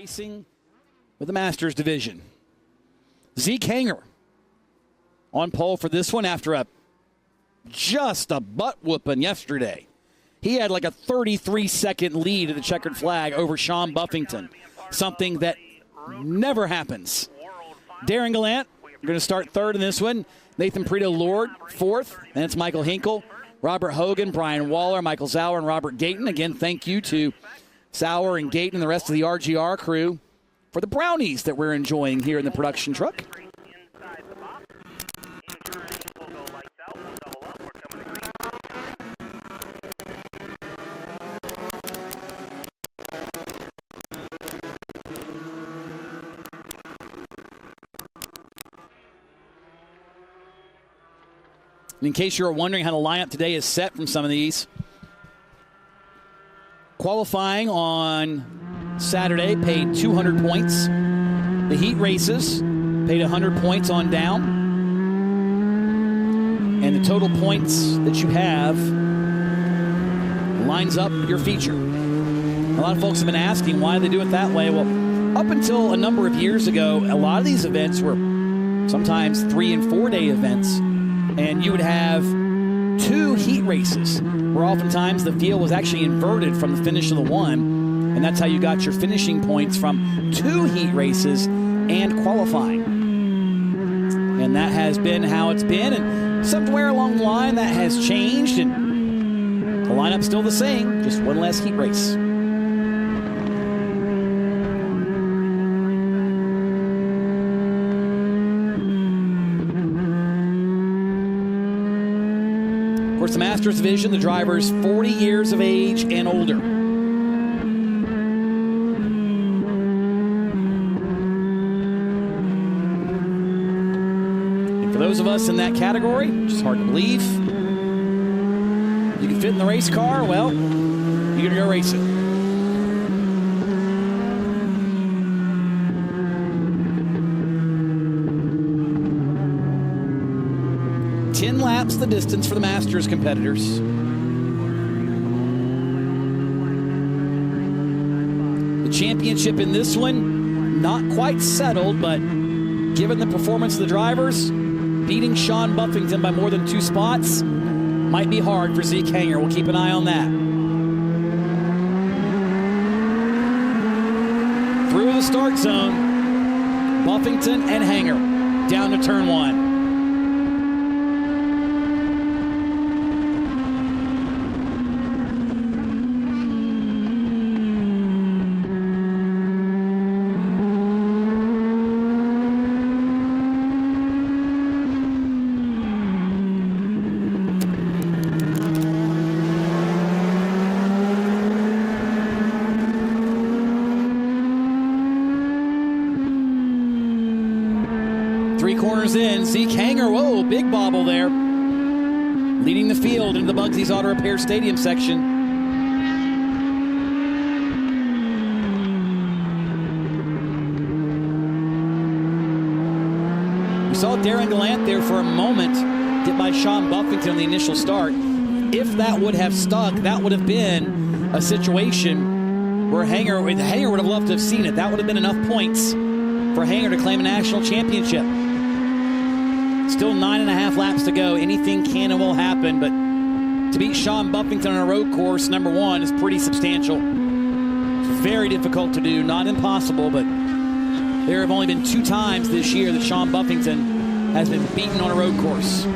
racing with the Masters division. Zeke Hanger on pole for this one after just a butt whooping yesterday. He had like a 33-second lead at the checkered flag over Sean Buffington, something that never happens. Darren Gallant, going to start third in this one. Nathan Prito-Lord, fourth. And it's Michael Hinkle, Robert Hogan, Brian Waller, Michael Sauer, and Robert Gayton. Again, thank you to Sauer and Gayton and the rest of the RGR crew for the brownies that we're enjoying here in the production truck. And in case you're wondering how the lineup today is set from some of these, qualifying on Saturday paid 200 points. The heat races paid 100 points on down. And the total points that you have lines up your feature. A lot of folks have been asking why they do it that way. Well, up until a number of years ago, a lot of these events were sometimes 3- and 4-day events. And you would have 2 heat races, where oftentimes the field was actually inverted from the finish of the one, and that's how you got your finishing points from 2 heat races and qualifying. And that has been how it's been, and somewhere along the line that has changed, and the lineup's still the same, just one less heat race. Of course, the Masters division, the drivers 40 years of age and older. And for those of us in that category, which is hard to believe, you can fit in the race car, well, you're going to go race it. Laps the distance for the Masters competitors. The championship in this one, not quite settled, but given the performance of the drivers, beating Sean Buffington by more than 2 spots might be hard for Zeke Hanger. We'll keep an eye on that. Through the start zone, Buffington and Hanger down to turn 1. In. Zeke Hanger, whoa, big bobble there. Leading the field into the Bugsy's Auto Repair Stadium section. We saw Darren Gallant there for a moment get by Sean Buffington on the initial start. If that would have stuck, that would have been a situation where Hanger would have loved to have seen it. That would have been enough points for Hanger to claim a national championship. Still 9.5 laps to go. Anything can and will happen, but to beat Sean Buffington on a road course, number 1, is pretty substantial. It's very difficult to do, not impossible, but there have only been 2 times this year that Sean Buffington has been beaten on a road course.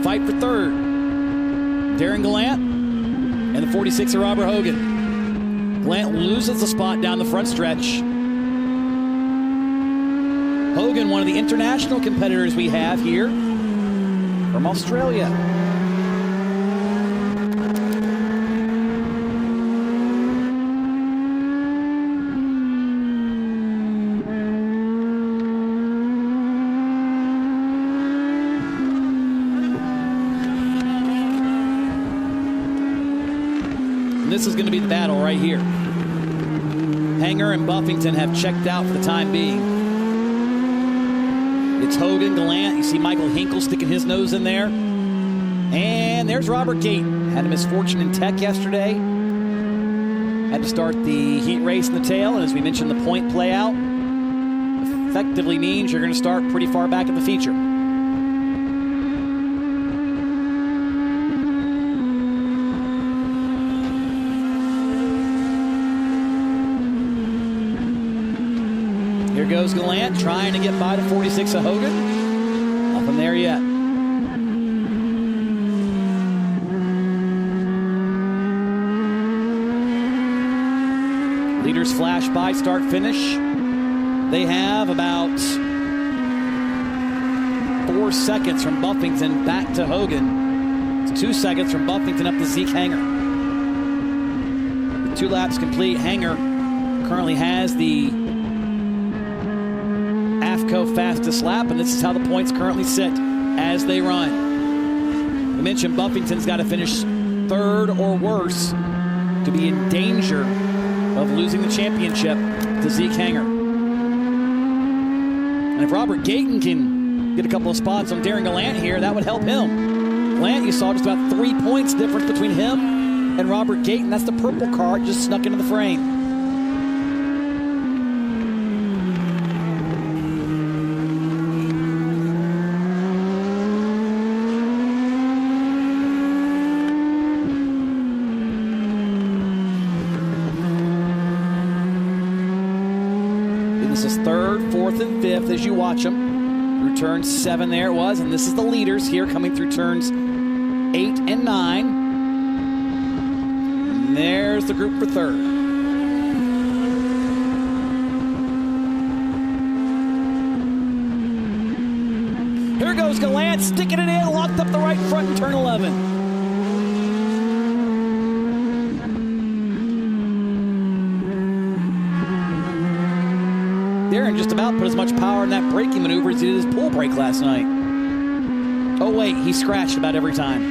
Fight for third. Darren Gallant and the 46er Robert Hogan. Gallant loses the spot down the front stretch. Hogan, one of the international competitors we have here from Australia. And this is going to be the battle right here. Hanger and Buffington have checked out for the time being. It's Hogan, Gallant. You see Michael Hinkle sticking his nose in there. And there's Robert Gayton. Had a misfortune in Tech yesterday. Had to start the heat race in the tail. And as we mentioned, the point play out effectively means you're going to start pretty far back in the feature. Here goes Gallant trying to get by the 46 of Hogan. Nothing there yet. Leaders flash by, start, finish. They have about 4 seconds from Buffington back to Hogan. It's 2 seconds from Buffington up to Zeke Hanger. With 2 laps complete, Hanger currently has the AFCO fastest lap, and this is how the points currently sit as they run. We mentioned Buffington's got to finish 3rd or worse to be in danger of losing the championship to Zeke Hanger. And if Robert Gayton can get a couple of spots on Darren Gallant here, that would help him. Gallant, you saw just about 3 points difference between him and Robert Gayton. That's the purple card just snuck into the frame. This is 3rd, 4th, and 5th as you watch them. Through turn 7 there it was, and this is the leaders here coming through turns 8 and 9. And there's the group for 3rd. Here goes Gallant, sticking it in, locked up the right front in turn 11. Darren just about put as much power in that braking maneuver as he did his pull brake last night. Oh wait, he scratched about every time.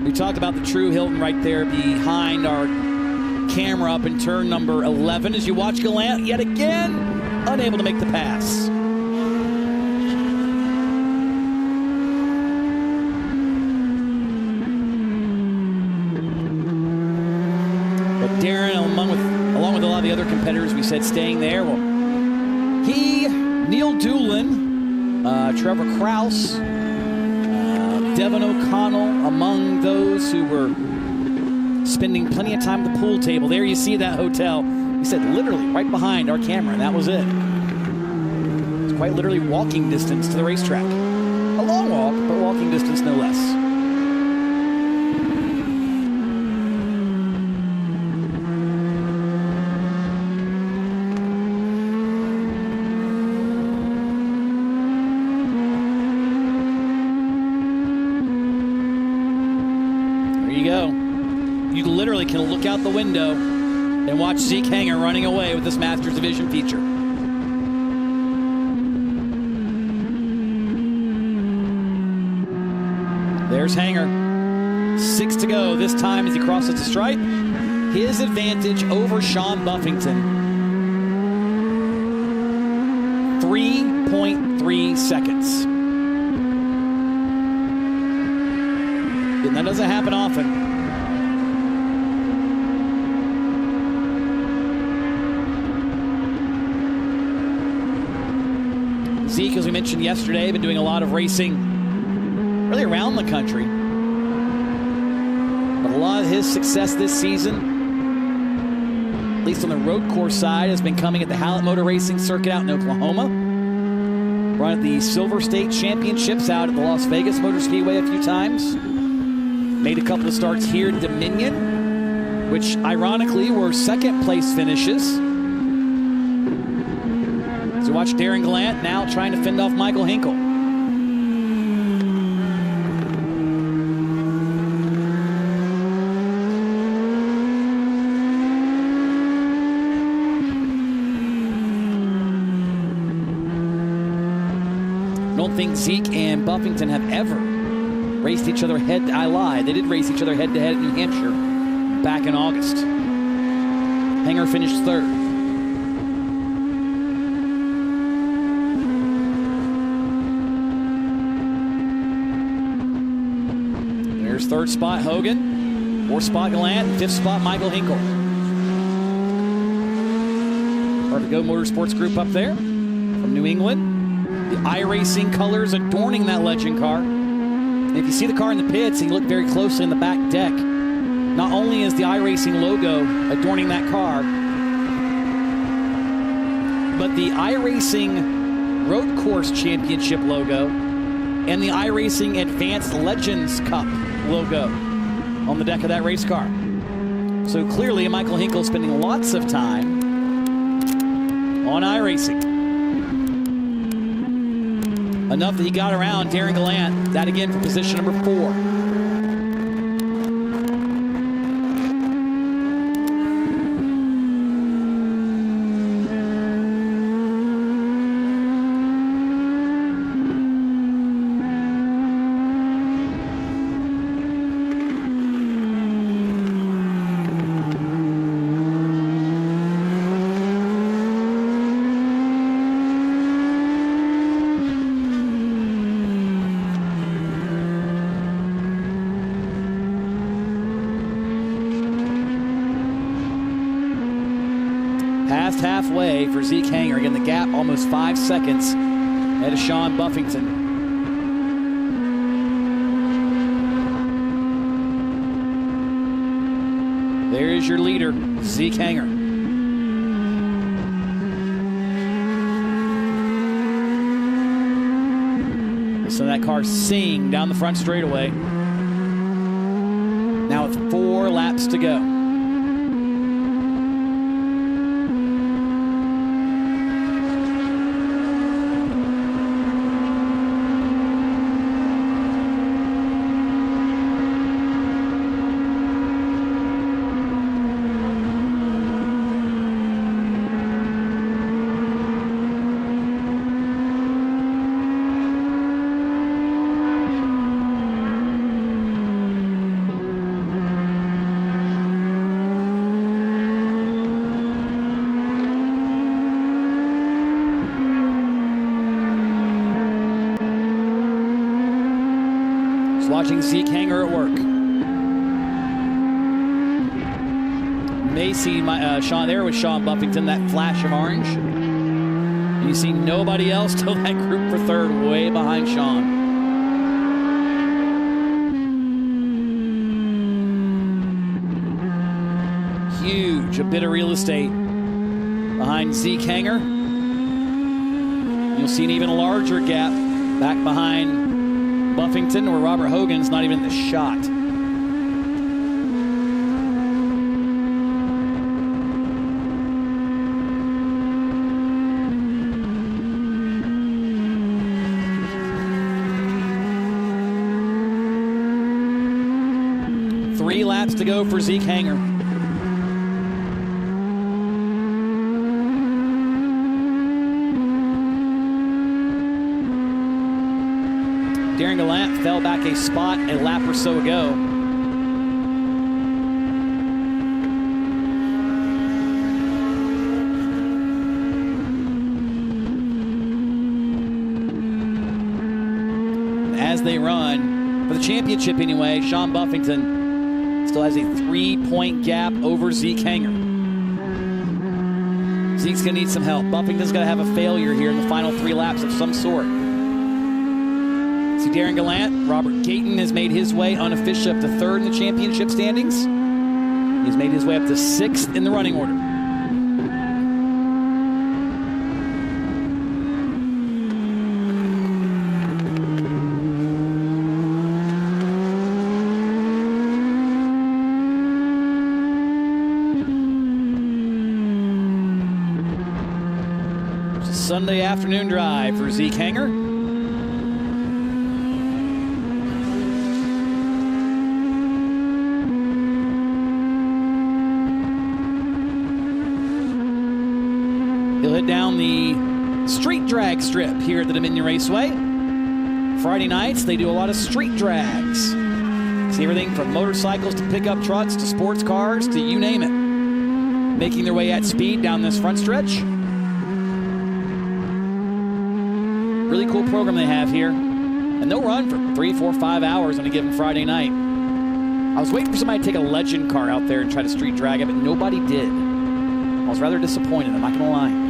We talked about the True Hilton right there behind our camera up in turn number 11 as you watch Gallant yet again unable to make the pass. Darren, along with a lot of the other competitors we said staying there, well, Neil Doolin, Trevor Kraus, Devin O'Connell, among those who were spending plenty of time at the pool table. There you see that hotel. He said literally right behind our camera, and that was it. It's quite literally walking distance to the racetrack. A long walk, but walking distance no less. You literally can look out the window and watch Zeke Hanger running away with this Masters Division feature. There's Hanger. 6 to go this time as he crosses the stripe. His advantage over Sean Buffington. 3.3 seconds. And that doesn't happen often. Zeke, as we mentioned yesterday, been doing a lot of racing really around the country. But a lot of his success this season, at least on the road course side, has been coming at the Hallett Motor Racing Circuit out in Oklahoma. Run at the Silver State Championships out at the Las Vegas Motor Speedway a few times. Made a couple of starts here at Dominion, which ironically were second place finishes. So watch Darren Gallant now trying to fend off Michael Hinkle. don't think Zeke and Buffington have ever raced each other head. I lied. They did race each other head-to-head at New Hampshire back in August. Hanger finished third. There's third spot Hogan, fourth spot Gallant, fifth spot Michael Hinkle. Part of the Go Motorsports group up there from New England. The iRacing colors adorning that legend car. And if you see the car in the pits and you look very closely in the back deck, not only is the iRacing logo adorning that car, but the iRacing Road Course Championship logo and the iRacing Advanced Legends Cup logo on the deck of that race car. So clearly Michael Hinkle spending lots of time on iRacing. Enough that he got around Darren Gallant. That again for position number 4. Past halfway for Zeke Hanger. Again, the gap almost 5 seconds ahead of Sean Buffington. There is your leader, Zeke Hanger. So that car sing down the front straightaway. Now with 4 laps to go. Watching Zeke Hanger at work. May see Sean there with Sean Buffington, that flash of orange. And you see nobody else till that group for third, way behind Sean. Huge, a bit of real estate behind Zeke Hanger. You'll see an even larger gap back behind Buffington, where Robert Hogan's not even in the shot. Three laps to go for Zeke Hanger. Darren Gallant fell back a spot a lap or so ago. As they run, for the championship anyway, Sean Buffington still has a 3-point gap over Zeke Hanger. Zeke's going to need some help. Buffington's got to have a failure here in the final 3 laps of some sort. See Darren Gallant. Robert Gayton has made his way unofficially up to 3rd in the championship standings. He's made his way up to 6th in the running order. It's a Sunday afternoon drive for Zeke Hanger. He'll hit down the street drag strip here at the Dominion Raceway. Friday nights, they do a lot of street drags. See everything from motorcycles to pickup trucks to sports cars to you name it. Making their way at speed down this front stretch. Really cool program they have here. And they'll run for 3, 4, 5 hours on a given Friday night. I was waiting for somebody to take a legend car out there and try to street drag it, but nobody did. I was rather disappointed, I'm not going to lie.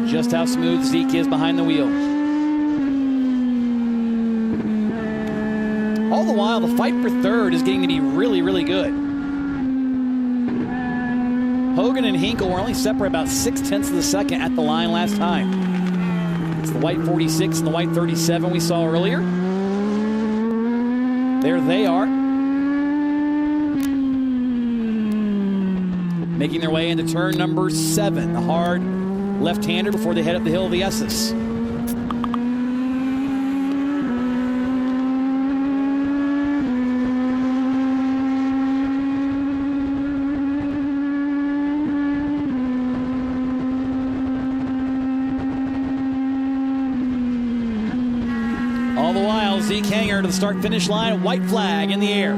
Just how smooth Zeke is behind the wheel. All the while, the fight for third is getting to be really, really good. Hogan and Hinkle were only separate about 0.6 of a second at the line last time. It's the white 46 and the white 37 we saw earlier. There they are. Making their way into turn number 7, the hard left-hander before they head up the hill of the Esses. All the while, Zeke Hanger to the start-finish line, white flag in the air.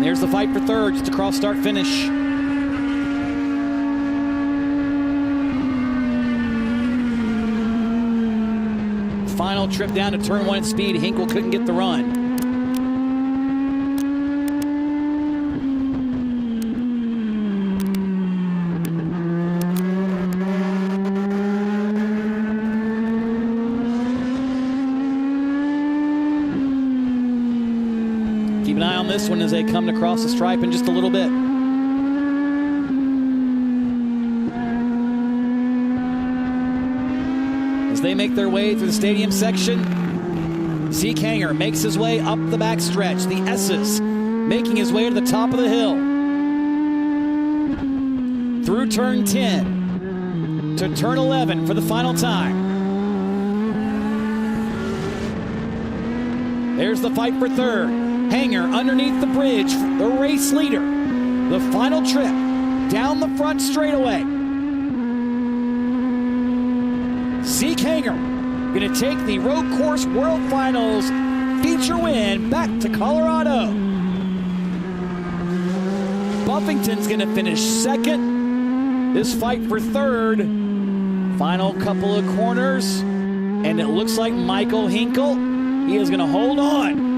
There's the fight for third, just across start finish. Final trip down to turn 1 at speed. Hinkle couldn't get the run. Keep an eye on this one as they come across the stripe in just a little bit. As they make their way through the stadium section, Zeke Hanger makes his way up the back stretch. The Esses making his way to the top of the hill. Through turn 10 to turn 11 for the final time. There's the fight for third. Hanger underneath the bridge, the race leader. The final trip down the front straightaway. Zeke Hanger going to take the Road Course World Finals feature win back to Colorado. Buffington's going to finish second. This fight for third. Final couple of corners. And it looks like Michael Hinkle, he is going to hold on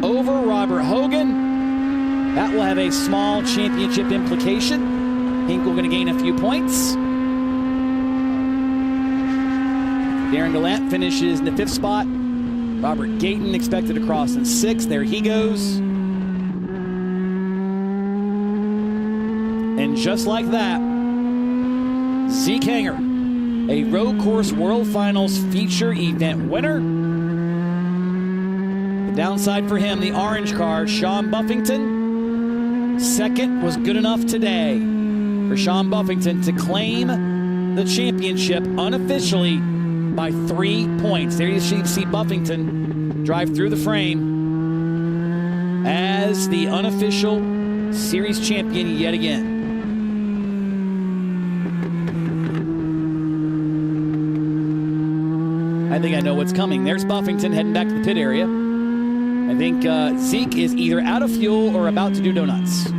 over Robert Hogan. That will have a small championship implication. Hinkle going to gain a few points. Darren Gallant finishes in the 5th spot. Robert Gayton expected to cross in 6th. There he goes. And just like that, Zeke Hanger, a Road Course World Finals feature event winner. The downside for him, the orange car, Sean Buffington. Second was good enough today for Sean Buffington to claim the championship unofficially by 3 points. There you see Buffington drive through the frame as the unofficial series champion yet again. I think I know what's coming. There's Buffington heading back to the pit area. I think Zeke is either out of fuel or about to do donuts.